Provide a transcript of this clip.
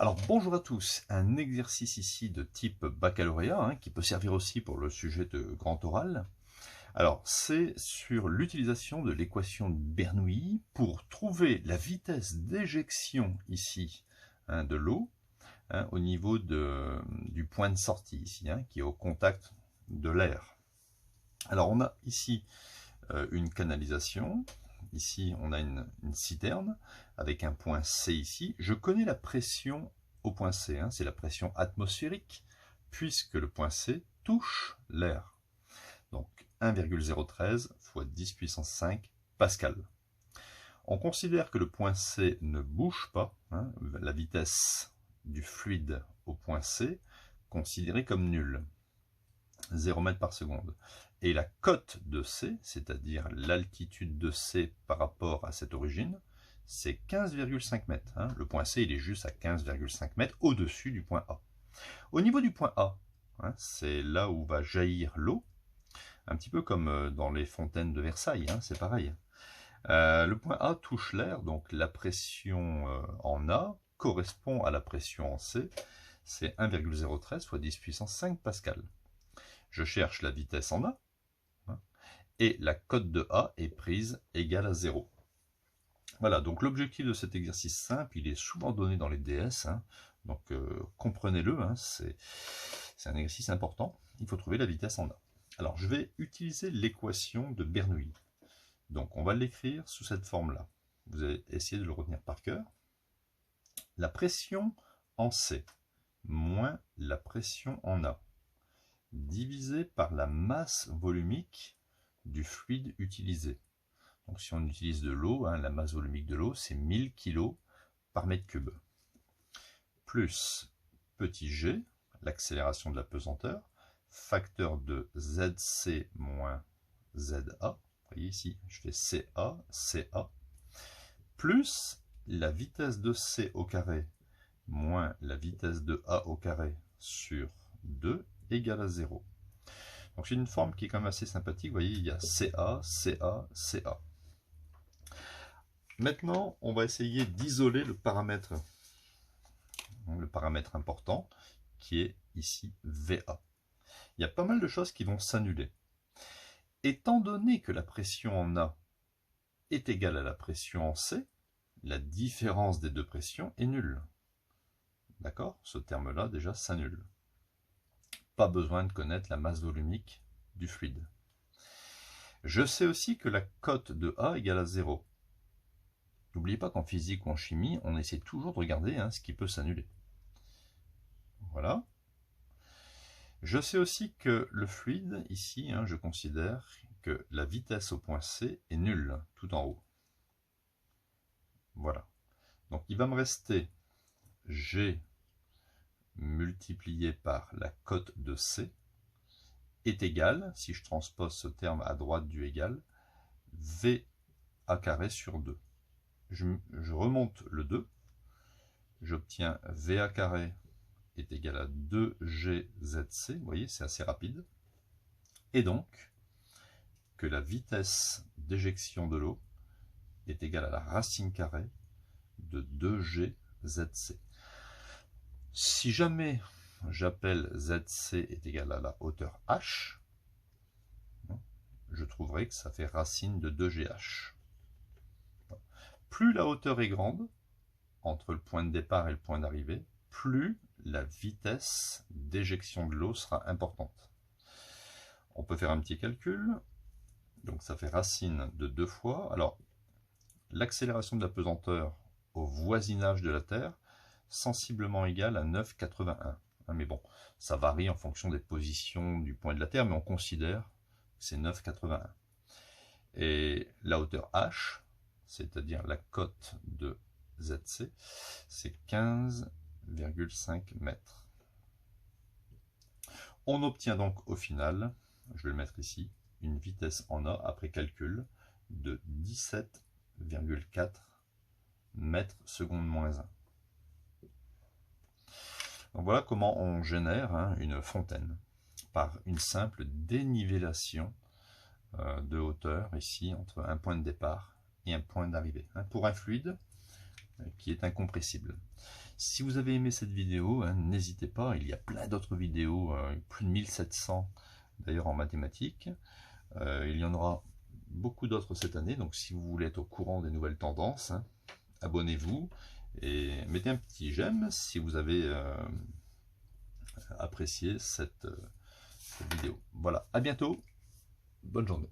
Alors bonjour à tous, un exercice ici de type baccalauréat, qui peut servir aussi pour le sujet de grand oral. Alors c'est sur l'utilisation de l'équation de Bernoulli pour trouver la vitesse d'éjection ici de l'eau au niveau du point de sortie ici, qui est au contact de l'air. Alors on a ici une canalisation. Ici, on a une citerne avec un point C ici. Je connais la pression au point C, c'est la pression atmosphérique, puisque le point C touche l'air. Donc 1,013 fois 10 puissance 5 pascal. On considère que le point C ne bouge pas, la vitesse du fluide au point C, considérée comme nulle. 0 mètres par seconde. Et la cote de C, c'est-à-dire l'altitude de C par rapport à cette origine, c'est 15,5 mètres. Le point C, il est juste à 15,5 mètres au-dessus du point A. Au niveau du point A, c'est là où va jaillir l'eau, un petit peu comme dans les fontaines de Versailles, c'est pareil. Le point A touche l'air, donc la pression en A correspond à la pression en C, c'est 1,013 fois 10 puissance 5 pascal. Je cherche la vitesse en A, et la cote de A est prise égale à 0. Voilà, donc l'objectif de cet exercice simple, il est souvent donné dans les DS, donc comprenez-le, c'est un exercice important, il faut trouver la vitesse en A. Alors je vais utiliser l'équation de Bernoulli. Donc on va l'écrire sous cette forme-là. Vous allez essayer de le retenir par cœur. La pression en C moins la pression en A divisé par la masse volumique du fluide utilisé. Donc si on utilise de l'eau, la masse volumique de l'eau, c'est 1000 kg par mètre cube. Plus petit g, l'accélération de la pesanteur, facteur de ZC moins ZA. Vous voyez ici, je fais CA, CA. Plus la vitesse de C au carré moins la vitesse de A au carré sur 2 égale à 0. Donc c'est une forme qui est quand même assez sympathique. Vous voyez, il y a CA, CA, CA. Maintenant, on va essayer d'isoler le paramètre important, qui est ici VA. Il y a pas mal de choses qui vont s'annuler. Étant donné que la pression en A est égale à la pression en C, la différence des deux pressions est nulle. D'accord? Ce terme-là, déjà, s'annule. Pas besoin de connaître la masse volumique du fluide. Je sais aussi que la cote de A égale à 0. N'oubliez pas qu'en physique ou en chimie, on essaie toujours de regarder ce qui peut s'annuler. Voilà. Je sais aussi que le fluide, ici, je considère que la vitesse au point C est nulle, tout en haut. Voilà. Donc il va me rester G multiplié par la cote de C est égal, si je transpose ce terme à droite du égal, V A carré sur 2. Je remonte le 2, j'obtiens VA carré est égal à 2GZC, vous voyez, c'est assez rapide, et donc que la vitesse d'éjection de l'eau est égale à la racine carrée de 2GZC. Si jamais j'appelle ZC est égal à la hauteur H, je trouverai que ça fait racine de 2GH. Plus la hauteur est grande, entre le point de départ et le point d'arrivée, plus la vitesse d'éjection de l'eau sera importante. On peut faire un petit calcul, donc ça fait racine de 2 fois. Alors, l'accélération de la pesanteur au voisinage de la Terre, sensiblement égale à 9,81. Mais bon, ça varie en fonction des positions du point de la Terre, mais on considère que c'est 9,81. Et la hauteur H, c'est-à-dire la cote de ZC, c'est 15,5 mètres. On obtient donc au final, je vais le mettre ici, une vitesse en A après calcul de 17,4 mètres seconde moins 1. Donc voilà comment on génère une fontaine par une simple dénivellation de hauteur ici entre un point de départ et un point d'arrivée. Pour un fluide, qui est incompressible. Si vous avez aimé cette vidéo, hein, n'hésitez pas, il y a plein d'autres vidéos, plus de 1700 d'ailleurs en mathématiques. Il y en aura beaucoup d'autres cette année, donc si vous voulez être au courant des nouvelles tendances, hein, abonnez-vous et mettez un petit j'aime si vous avez apprécié cette vidéo. Voilà, à bientôt, bonne journée.